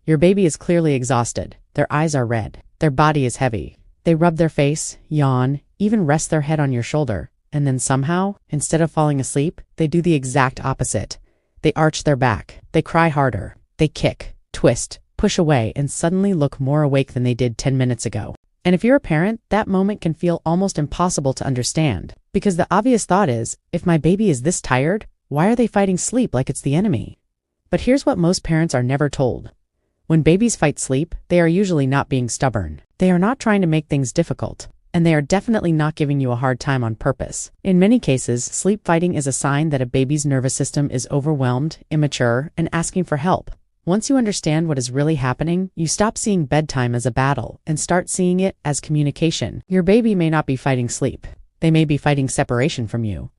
Your baby is clearly exhausted. Their eyes are red. Their body is heavy. They rub their face, yawn, even rest their head on your shoulder. And then somehow, instead of falling asleep, they do the exact opposite. They arch their back. They cry harder. They kick, twist, push away, and suddenly look more awake than they did 10 minutes ago. And if you're a parent, that moment can feel almost impossible to understand. Because the obvious thought is, if my baby is this tired, why are they fighting sleep like it's the enemy? But here's what most parents are never told. When babies fight sleep, they are usually not being stubborn. They are not trying to make things difficult. And they are definitely not giving you a hard time on purpose. In many cases, sleep fighting is a sign that a baby's nervous system is overwhelmed, immature, and asking for help. Once you understand what is really happening, you stop seeing bedtime as a battle and start seeing it as communication. Your baby may not be fighting sleep. They may be fighting separation from you.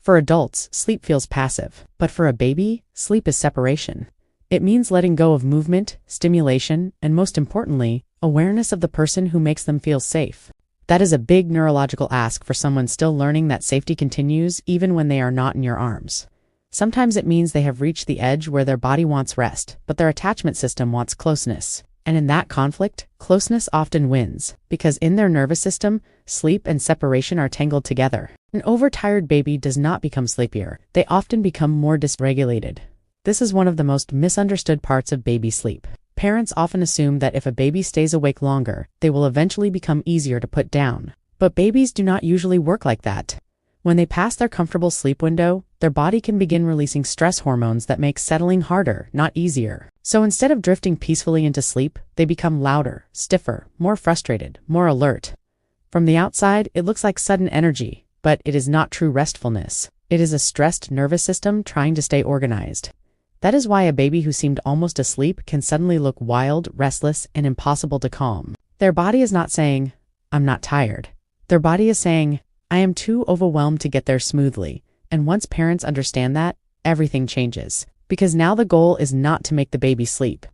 For adults, sleep feels passive. But for a baby, sleep is separation. It means letting go of movement, stimulation, and most importantly, awareness of the person who makes them feel safe. That is a big neurological ask for someone still learning that safety continues even when they are not in your arms. Sometimes it means they have reached the edge where their body wants rest, but their attachment system wants closeness. And in that conflict, closeness often wins, because in their nervous system, sleep and separation are tangled together. An overtired baby does not become sleepier. They often become more dysregulated. This is one of the most misunderstood parts of baby sleep. Parents often assume that if a baby stays awake longer, they will eventually become easier to put down. But babies do not usually work like that. When they pass their comfortable sleep window, their body can begin releasing stress hormones that make settling harder, not easier. So instead of drifting peacefully into sleep, they become louder, stiffer, more frustrated, more alert. From the outside, it looks like sudden energy, but it is not true restfulness. It is a stressed nervous system trying to stay organized. That is why a baby who seemed almost asleep can suddenly look wild, restless, and impossible to calm. Their body is not saying, "I'm not tired." Their body is saying, "I am too overwhelmed to get there smoothly." And once parents understand that, everything changes. Because now the goal is not to make the baby sleep.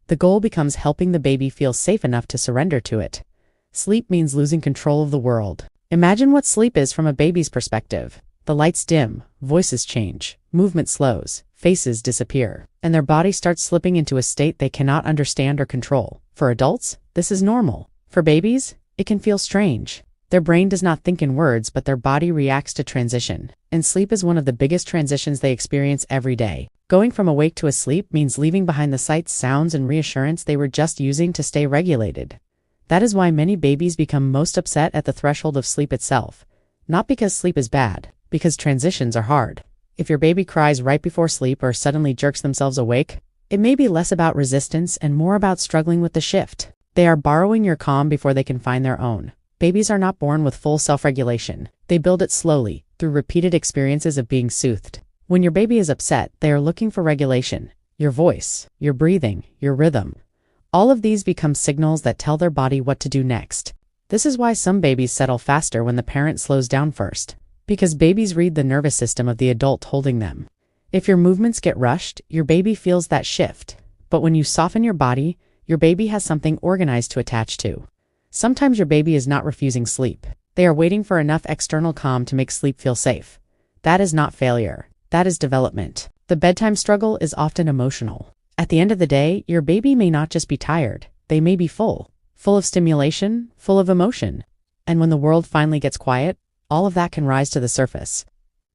The goal becomes helping the baby feel safe enough to surrender to it. Sleep means losing control of the world. Imagine what sleep is from a baby's perspective. The lights dim, voices change, movement slows, faces disappear, and their body starts slipping into a state they cannot understand or control. For adults, this is normal. For babies, it can feel strange. Their brain does not think in words, but their body reacts to transition. And sleep is one of the biggest transitions they experience every day. Going from awake to asleep means leaving behind the sights, sounds, and reassurance they were just using to stay regulated. That is why many babies become most upset at the threshold of sleep itself. Not because sleep is bad, because transitions are hard. If your baby cries right before sleep or suddenly jerks themselves awake, it may be less about resistance and more about struggling with the shift. They are borrowing your calm before they can find their own. Babies are not born with full self-regulation. They build it slowly, through repeated experiences of being soothed. When your baby is upset, they are looking for regulation. Your voice, your breathing, your rhythm. All of these become signals that tell their body what to do next. This is why some babies settle faster when the parent slows down first. Because babies read the nervous system of the adult holding them. If your movements get rushed, your baby feels that shift. But when you soften your body, your baby has something organized to attach to. Sometimes your baby is not refusing sleep. They are waiting for enough external calm to make sleep feel safe. That is not failure. That is development. The bedtime struggle is often emotional. At the end of the day, your baby may not just be tired. They may be full of stimulation, full of emotion. And when the world finally gets quiet, all of that can rise to the surface.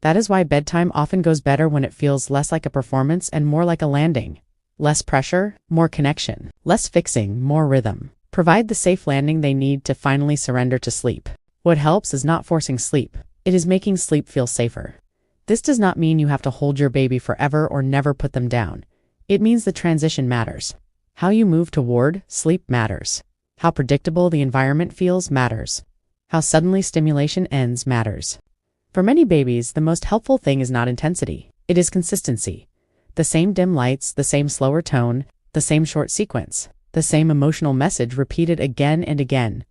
That is why bedtime often goes better when it feels less like a performance and more like a landing. Less pressure, more connection. Less fixing, more rhythm. Provide the safe landing they need to finally surrender to sleep. What helps is not forcing sleep. It is making sleep feel safer. This does not mean you have to hold your baby forever or never put them down. It means the transition matters. How you move toward sleep matters. How predictable the environment feels matters. How suddenly stimulation ends matters. For many babies, the most helpful thing is not intensity. It is consistency. The same dim lights, the same slower tone, the same short sequence, the same emotional message repeated again and again.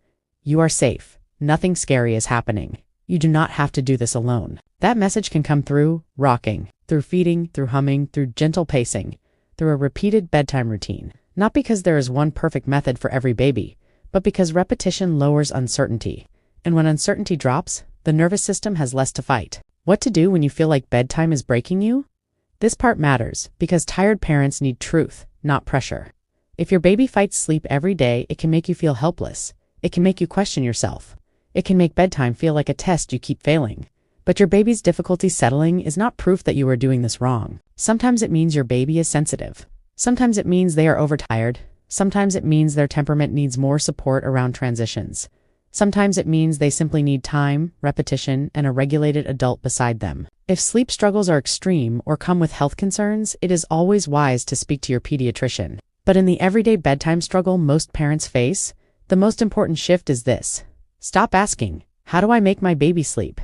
You are safe. Nothing scary is happening. You do not have to do this alone. That message can come through rocking, through feeding, through humming, through gentle pacing, through a repeated bedtime routine. Not because there is one perfect method for every baby, but because repetition lowers uncertainty. And when uncertainty drops, the nervous system has less to fight. What to do when you feel like bedtime is breaking you? This part matters because tired parents need truth, not pressure. If your baby fights sleep every day, it can make you feel helpless. It can make you question yourself. It can make bedtime feel like a test you keep failing. But your baby's difficulty settling is not proof that you are doing this wrong. Sometimes it means your baby is sensitive. Sometimes it means they are overtired. Sometimes it means their temperament needs more support around transitions. Sometimes it means they simply need time, repetition, and a regulated adult beside them. If sleep struggles are extreme or come with health concerns, it is always wise to speak to your pediatrician. But in the everyday bedtime struggle most parents face, the most important shift is this. Stop asking, "How do I make my baby sleep?"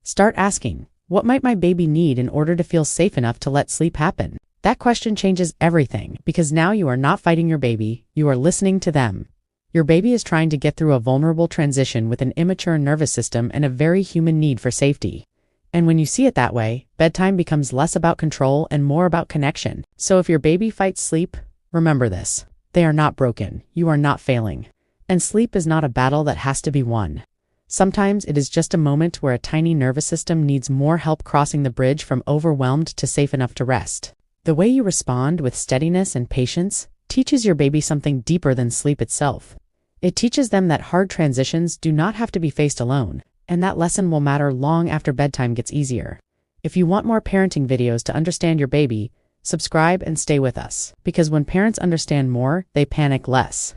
Start asking, "What might my baby need in order to feel safe enough to let sleep happen?" That question changes everything, because now you are not fighting your baby, you are listening to them. Your baby is trying to get through a vulnerable transition with an immature nervous system and a very human need for safety. And when you see it that way, bedtime becomes less about control and more about connection. So if your baby fights sleep, remember this. They are not broken. You are not failing. And sleep is not a battle that has to be won. Sometimes it is just a moment where a tiny nervous system needs more help crossing the bridge from overwhelmed to safe enough to rest. The way you respond with steadiness and patience teaches your baby something deeper than sleep itself. It teaches them that hard transitions do not have to be faced alone, and that lesson will matter long after bedtime gets easier. If you want more parenting videos to understand your baby, subscribe and stay with us, because when parents understand more, they panic less.